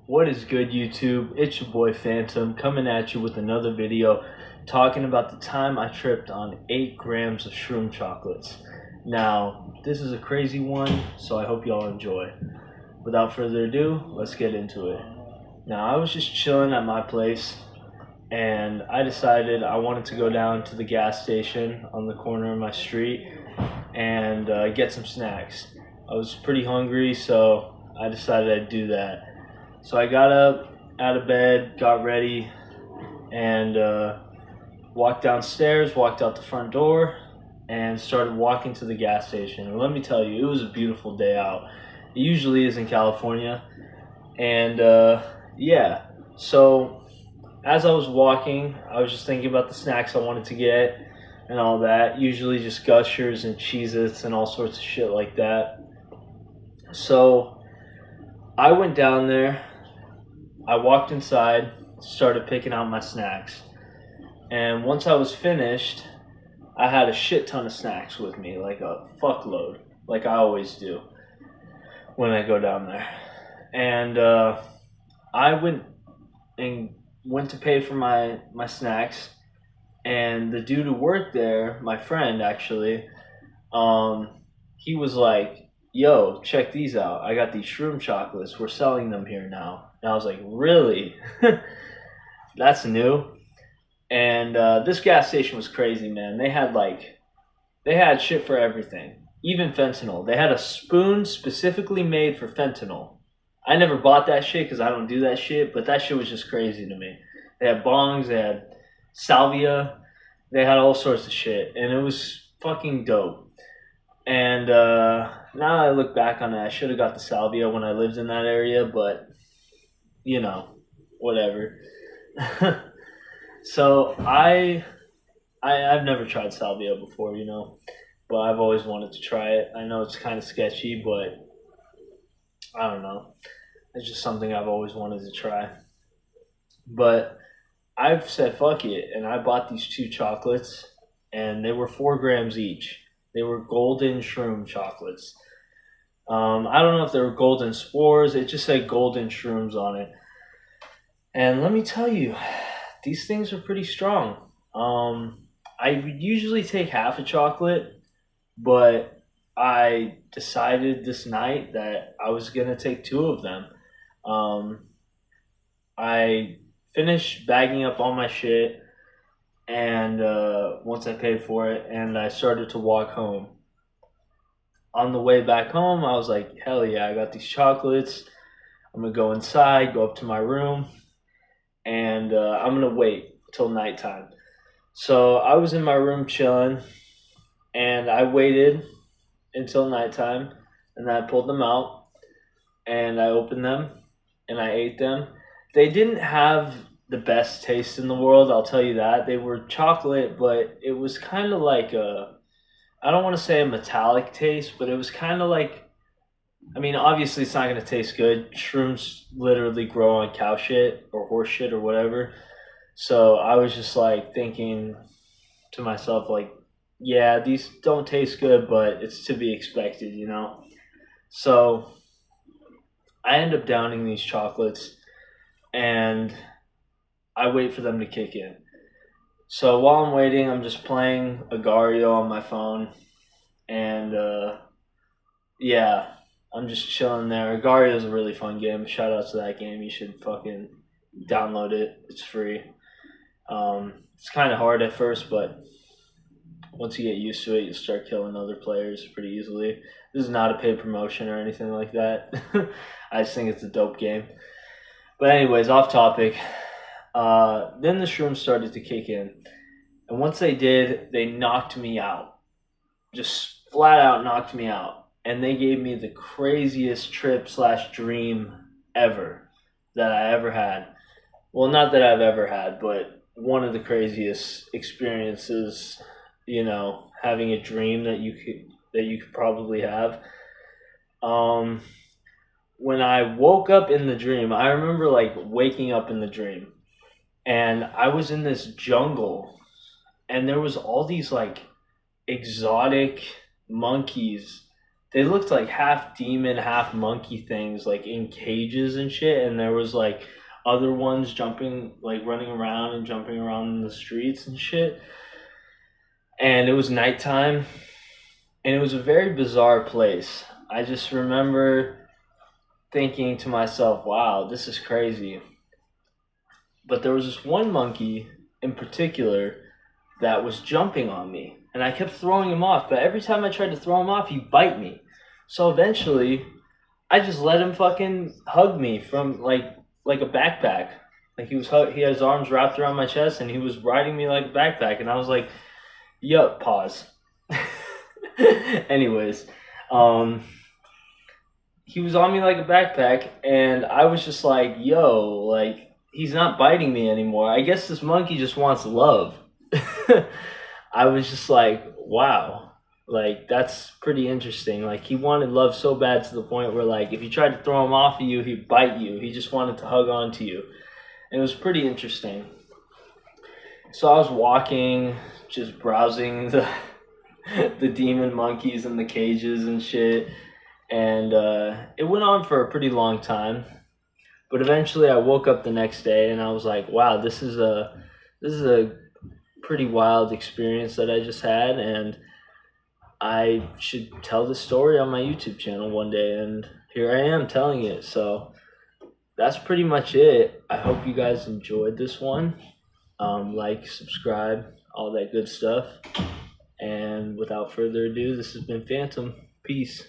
What is good, YouTube? It's your boy Phantom coming at you with another video talking about the time I tripped on 8 grams of shroom chocolates. Now, this is a crazy one, so I hope y'all enjoy. Without further ado, let's get into it. Now, I was just chilling at my place, and I decided I wanted to go down to the gas station on the corner of my street and get some snacks. I was pretty hungry, so I decided I'd do that. So I got up out of bed, got ready, and walked downstairs, walked out the front door, and started walking to the gas station. And let me tell you, it was a beautiful day out. It usually is in California. And yeah, so as I was walking, I was just thinking about the snacks I wanted to get and all that. Usually just Gushers and Cheez-Its and all sorts of shit like that. So I went down there, I walked inside, started picking out my snacks. And once I was finished, I had a shit ton of snacks with me, like a fuckload, like I always do when I go down there. And I went to pay for my snacks, and the dude who worked there, my friend actually, he was like, "Yo, check these out. I got these shroom chocolates. We're selling them here now." And I was like, "Really? That's new." And this gas station was crazy, man. They had shit for everything, even fentanyl. They had a spoon specifically made for fentanyl. I never bought that shit because I don't do that shit, but that shit was just crazy to me. They had bongs, they had salvia, they had all sorts of shit, and it was fucking dope. And now that I look back on it, I should have got the salvia when I lived in that area, but, you know, whatever. So I've never tried salvia before, you know, but I've always wanted to try it. I know it's kind of sketchy, but I don't know. It's just something I've always wanted to try. But I've said fuck it, and I bought these 2 chocolates, and they were 4 grams each. They were golden shroom chocolates. I don't know if they were golden spores. It just said golden shrooms on it. And let me tell you, these things are pretty strong. I would usually take half a chocolate, but I decided this night that I was going to take 2 of them. I finished bagging up all my shit, and once I paid for it, and I started to walk home. On the way back home, I was like, hell yeah, I got these chocolates. I'm going to go inside, go up to my room, and I'm going to wait till nighttime. So I was in my room chilling, and I waited until nighttime, and then I pulled them out, and I opened them, and I ate them. They didn't have the best taste in the world, I'll tell you that. They were chocolate, but it was kind of like I don't want to say a metallic taste, but it was kind of like, I mean, obviously it's not going to taste good. Shrooms literally grow on cow shit or horse shit or whatever. So I was just like thinking to myself, like, yeah, these don't taste good, but it's to be expected, you know? So I end up downing these chocolates, and I wait for them to kick in. So while I'm waiting, I'm just playing Agario on my phone, and yeah, I'm just chilling there. Agario is a really fun game. Shout out to that game. You should fucking download it. It's free. It's kind of hard at first, but once you get used to it, you'll start killing other players pretty easily. This is not a paid promotion or anything like that. I just think it's a dope game. But anyways, off topic. Then the shrooms started to kick in. And once they did, they knocked me out. Just flat out knocked me out. And they gave me the craziest trip/dream ever that I ever had. Well, not that I've ever had, but one of the craziest experiences, you know, having a dream that you could probably have. When I woke up in the dream, I remember like waking up in the dream, and I was in this jungle, and there was all these like exotic monkeys they looked like half demon, half monkey things, like in cages and shit. And there was like other ones jumping, like running around and jumping around in the streets and shit. And it was nighttime, and it was a very bizarre place. I just remember thinking to myself, wow, this is crazy. But there was this one monkey in particular that was jumping on me, and I kept throwing him off, but every time I tried to throw him off, he'd bite me. So eventually, I just let him fucking hug me from like a backpack. Like he had his arms wrapped around my chest, and he was riding me like a backpack, and I was like, yup, pause. Anyways, he was on me like a backpack, and I was just like, yo, like, he's not biting me anymore. I guess this monkey just wants love. I was just like, wow, like, that's pretty interesting. Like, he wanted love so bad to the point where, like, if you tried to throw him off of you, he'd bite you. He just wanted to hug onto you. And it was pretty interesting. So I was walking, just browsing the demon monkeys in the cages and shit. And it went on for a pretty long time. But eventually I woke up the next day and I was like, wow, this is a pretty wild experience that I just had, and I should tell this story on my YouTube channel one day, and here I am telling it. So that's pretty much it. I hope you guys enjoyed this one. Like, subscribe, all that good stuff. And without further ado, this has been Phantom. Peace.